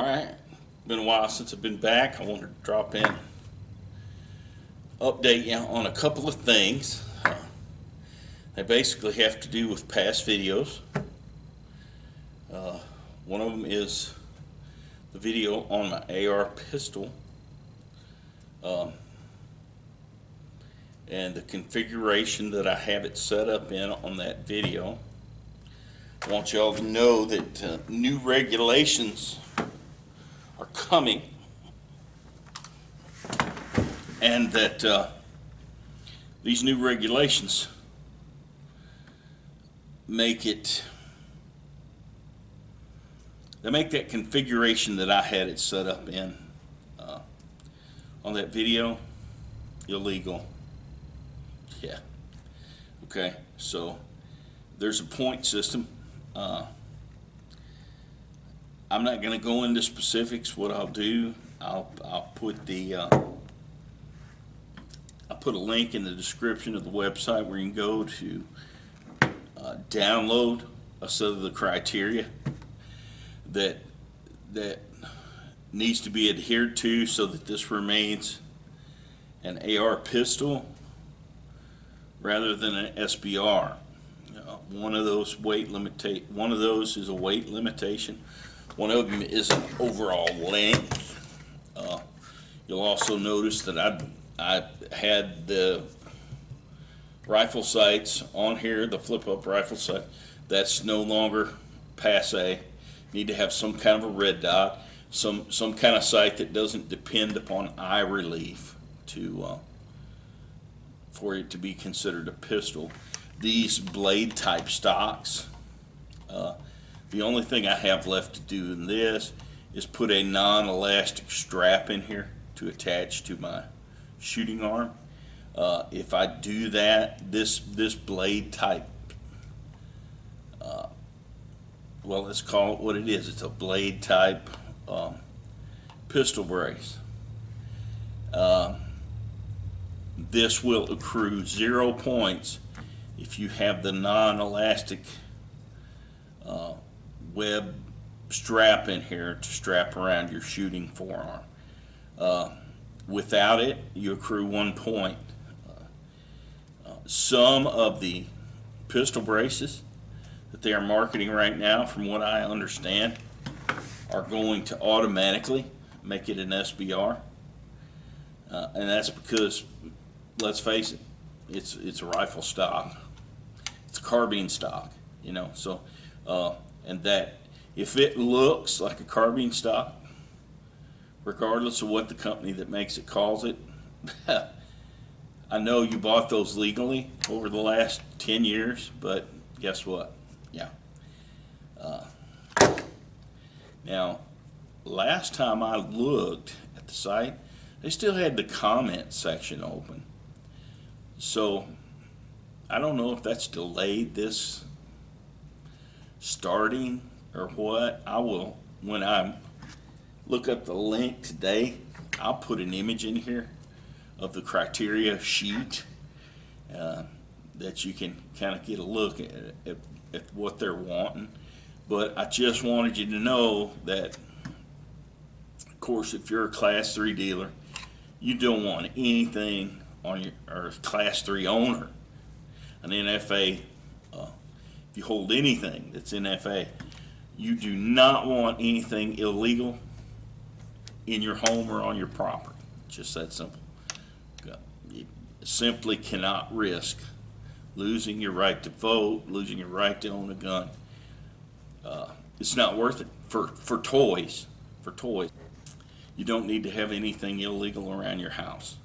Alright, been a while since I've been back. I wanted to drop in, update you on a couple of things. They basically have to do with past videos. One of them is the video on my AR pistol and the configuration that I have it set up in on that video. I want y'all to know that new regulations are coming, and that these new regulations make that configuration that I had it set up in on that video illegal. Yeah. Okay, so there's a point system. I'm not going to go into specifics. What I'll do, I'll put a link in the description of the website where you can go to download a set of the criteria that needs to be adhered to so that this remains an AR pistol rather than an SBR. One of those is a weight limitation. One of them is an overall length. You'll also notice that I had the rifle sights on here, the flip-up rifle sight. That's no longer passe. Need to have some kind of a red dot, some kind of sight that doesn't depend upon eye relief for it to be considered a pistol. These blade type stocks, the only thing I have left to do in this is put a non-elastic strap in here to attach to my shooting arm. If I do that, this blade type, well, let's call it what it is. It's a blade type pistol brace. This will accrue 0 points if you have the non-elastic web strap in here to strap around your shooting forearm. Without it, you accrue 1 point. Some of the pistol braces that they are marketing right now, from what I understand, are going to automatically make it an SBR, and that's because, let's face it, it's a rifle stock, it's a carbine stock, so and that if it looks like a carbine stock, regardless of what the company that makes it calls it, I know you bought those legally over the last 10 years, but guess what? Yeah. Now, last time I looked at the site, they still had the comment section open. So, I don't know if that's delayed this starting or what. I will, when I look up the link today, I'll put an image in here of the criteria sheet that you can kind of get a look at what they're wanting. But I just wanted you to know that, of course, if you're a Class 3 dealer, you don't want anything on your, or Class 3 owner, an NFA, if you hold anything that's NFA, you do not want anything illegal in your home or on your property. Just that simple. You simply cannot risk losing your right to vote, losing your right to own a gun. It's not worth it for toys. For toys, you don't need to have anything illegal around your house.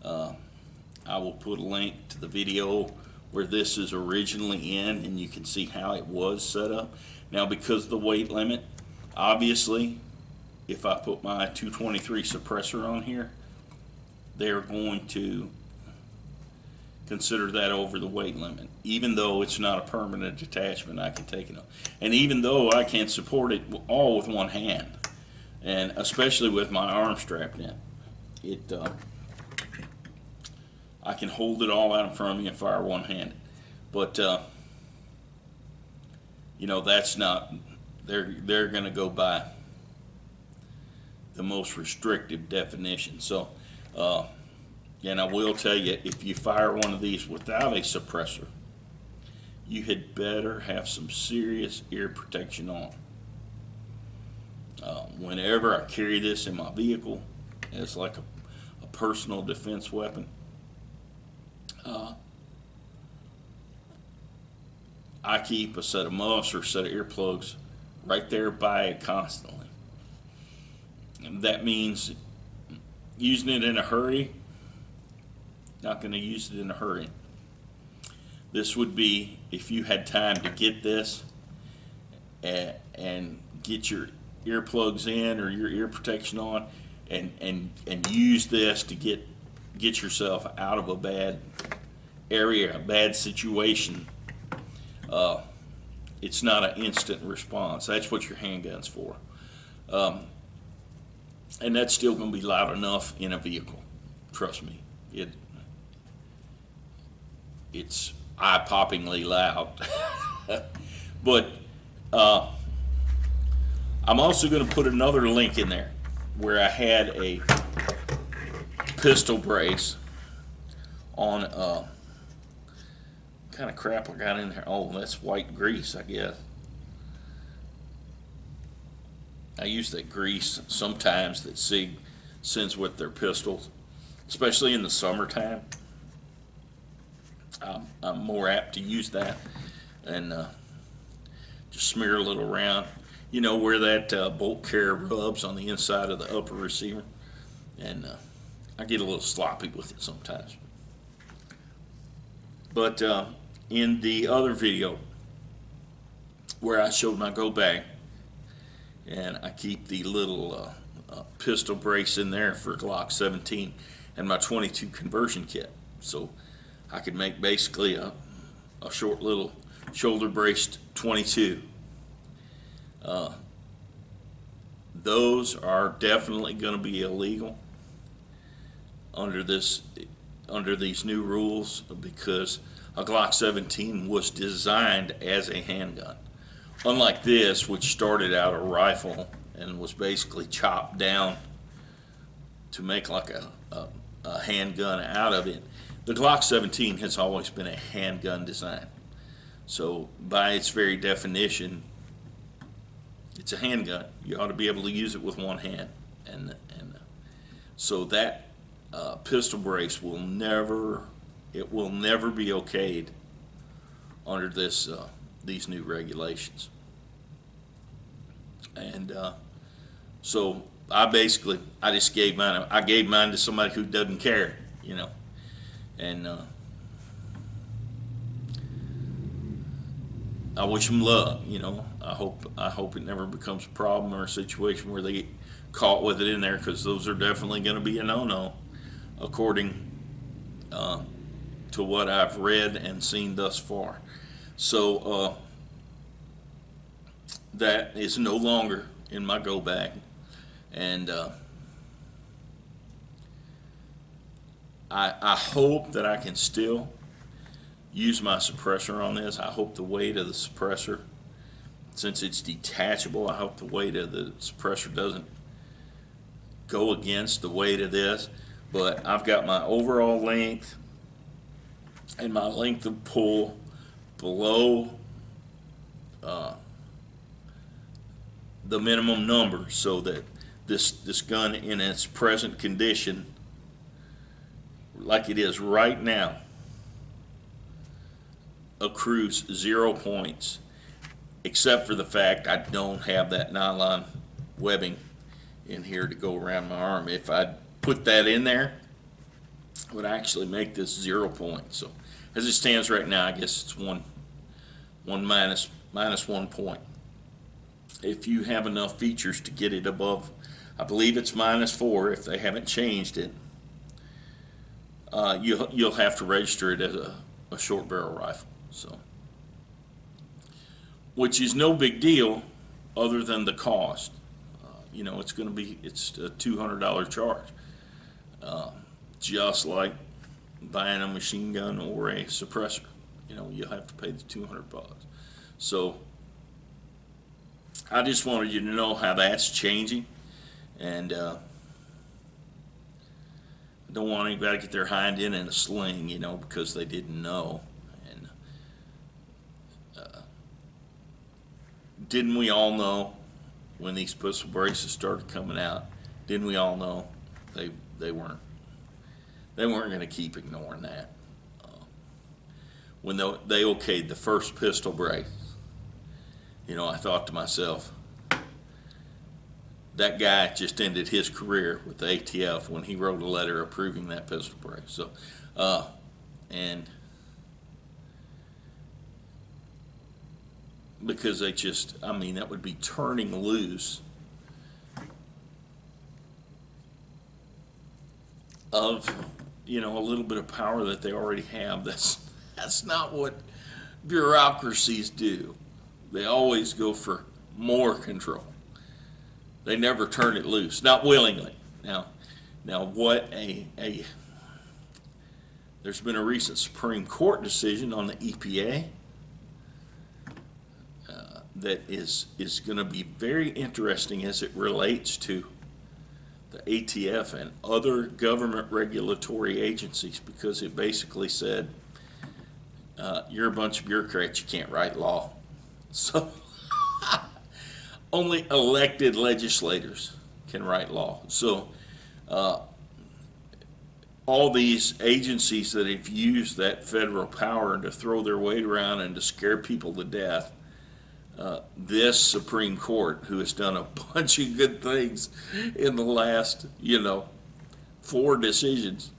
I will put a link to the video where this is originally in, and you can see how it was set up. Now, because of the weight limit, obviously, if I put my 223 suppressor on here, they're going to consider that over the weight limit. Even though it's not a permanent attachment, I can take it off. And even though I can support it all with one hand, and especially with my arm strapped in, I can hold it all out in front of me and fire one-handed. But that's not, they're going to go by the most restrictive definition. So, and I will tell you, if you fire one of these without a suppressor, you had better have some serious ear protection on. Whenever I carry this in my vehicle, it's like a personal defense weapon. I keep a set of muffs or a set of earplugs right there by it constantly. And that means using it in a hurry, not going to use it in a hurry. This would be if you had time to get this and get your earplugs in or your ear protection on and use this to get yourself out of a bad area, a bad situation. It's not an instant response. That's what your handgun's for. And that's still going to be loud enough in a vehicle. Trust me. It's eye-poppingly loud. But I'm also going to put another link in there where I had a pistol brace on kind of crap I got in there. Oh, that's white grease, I guess. I use that grease sometimes that SIG sends with their pistols, especially in the summertime. I'm more apt to use that and just smear a little around. You know where that bolt carrier rubs on the inside of the upper receiver, and I get a little sloppy with it sometimes. But in the other video where I showed my go bag, and I keep the little pistol brace in there for Glock 17 and my 22 conversion kit, so I could make basically a short little shoulder braced 22. Those are definitely going to be illegal under these new rules, because a Glock 17 was designed as a handgun. Unlike this, which started out a rifle and was basically chopped down to make like a handgun out of it, the Glock 17 has always been a handgun design. So by its very definition, it's a handgun. You ought to be able to use it with one hand, and so that pistol brace will never be okayed under these new regulations. And so I just gave mine. I gave mine to somebody who doesn't care, you know, and I wish them luck, you know. I hope it never becomes a problem or a situation where they get caught with it in there, because those are definitely going to be a no-no, according to what I've read and seen thus far. So that is no longer in my go bag, and I hope that I can still use my suppressor on this. I hope the weight of the suppressor, since it's detachable, I hope the weight of the suppressor doesn't go against the weight of this. But I've got my overall length and my length of pull below the minimum number, so that this gun in its present condition, like it is right now, accrues 0 points, except for the fact I don't have that nylon webbing in here to go around my arm. If I put that in there, it would actually make this 0 points. So as it stands right now, I guess it's one minus 1 point. If you have enough features to get it above, I believe it's -4 if they haven't changed it, you'll have to register it as a short barrel rifle. So, which is no big deal other than the cost. You know, it's a $200 charge, just like buying a machine gun or a suppressor. You know, you'll have to pay the $200. So I just wanted you to know how that's changing, And I don't want anybody to get their hind end in a sling, because they didn't know. And didn't we all know when these pistol braces started coming out? Didn't we all know they weren't going to keep ignoring that? When they okayed the first pistol brace, I thought to myself, that guy just ended his career with the ATF when he wrote a letter approving that pistol brace. So, and because that would be turning loose of, a little bit of power that they already have. That's not what bureaucracies do. They always go for more control. They never turn it loose, not willingly. Now what there's been a recent Supreme Court decision on the EPA that is going to be very interesting as it relates to the ATF and other government regulatory agencies, because it basically said, you're a bunch of bureaucrats, you can't write law. So only elected legislators can write law. So all these agencies that have used that federal power to throw their weight around and to scare people to death, this Supreme Court, who has done a bunch of good things in the last, 4 decisions,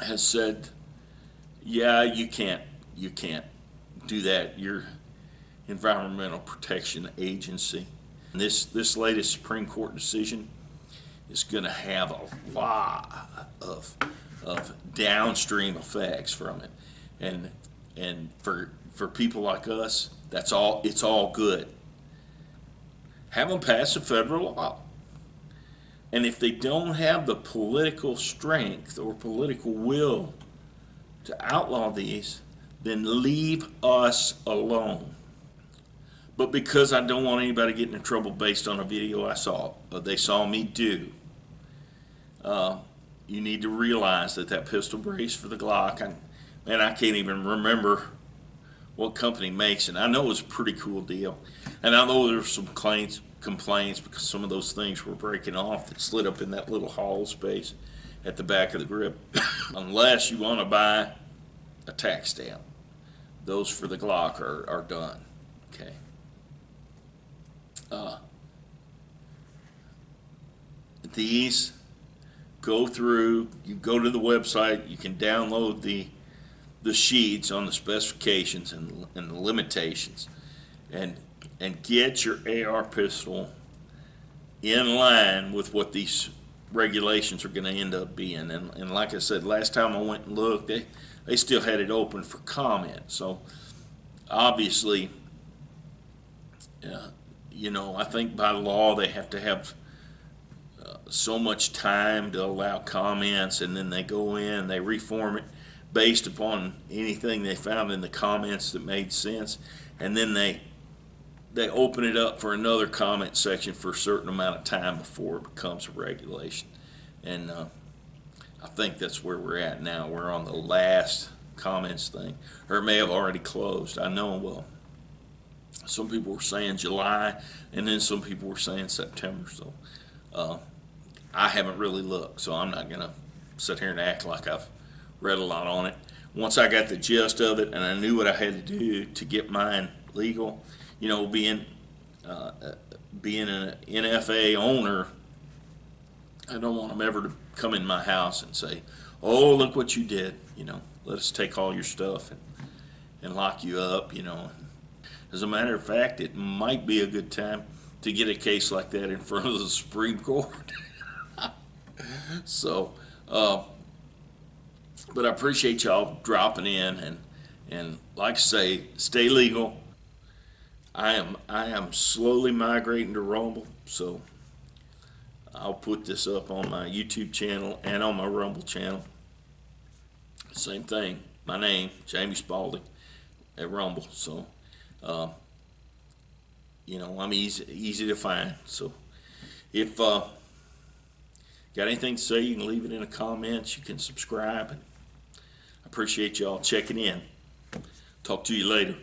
has said, yeah, you can't do that. You're Environmental Protection Agency. And this latest Supreme Court decision is going to have a lot of downstream effects from it, and for people like us, it's all good. Have them pass a federal law, and if they don't have the political strength or political will to outlaw these, then leave us alone. But because I don't want anybody getting in trouble based on a video they saw me do, you need to realize that pistol brace for the Glock, I can't even remember what company makes it. I know it was a pretty cool deal, and I know there were some complaints because some of those things were breaking off that slid up in that little hollow space at the back of the grip. Unless you want to buy a tax stamp, those for the Glock are done. Okay. These go through, you go to the website, you can download the sheets on the specifications and the limitations, and get your AR pistol in line with what these regulations are going to end up being. And like I said, last time I went and looked, they still had it open for comment. So obviously, I think by law they have to have so much time to allow comments, and then they go in, they reform it based upon anything they found in the comments that made sense, and then they open it up for another comment section for a certain amount of time before it becomes a regulation. And I think that's where we're at now. We're on the last comments thing, or it may have already closed. I know, well, some people were saying July, and then some people were saying September. So I haven't really looked, so I'm not going to sit here and act like I've read a lot on it. Once I got the gist of it and I knew what I had to do to get mine legal, being an NFA owner, I don't want them ever to come in my house and say, oh, look what you did, let us take all your stuff and lock you up, As a matter of fact, it might be a good time to get a case like that in front of the Supreme Court. So, but I appreciate y'all dropping in, and like I say, stay legal. I am slowly migrating to Rumble, so I'll put this up on my YouTube channel and on my Rumble channel. Same thing, my name, Jamie Spalding, at Rumble. So, I'm easy to find. So If got anything to say, you can leave it in the comments. You can subscribe. I appreciate y'all checking in. Talk to you later.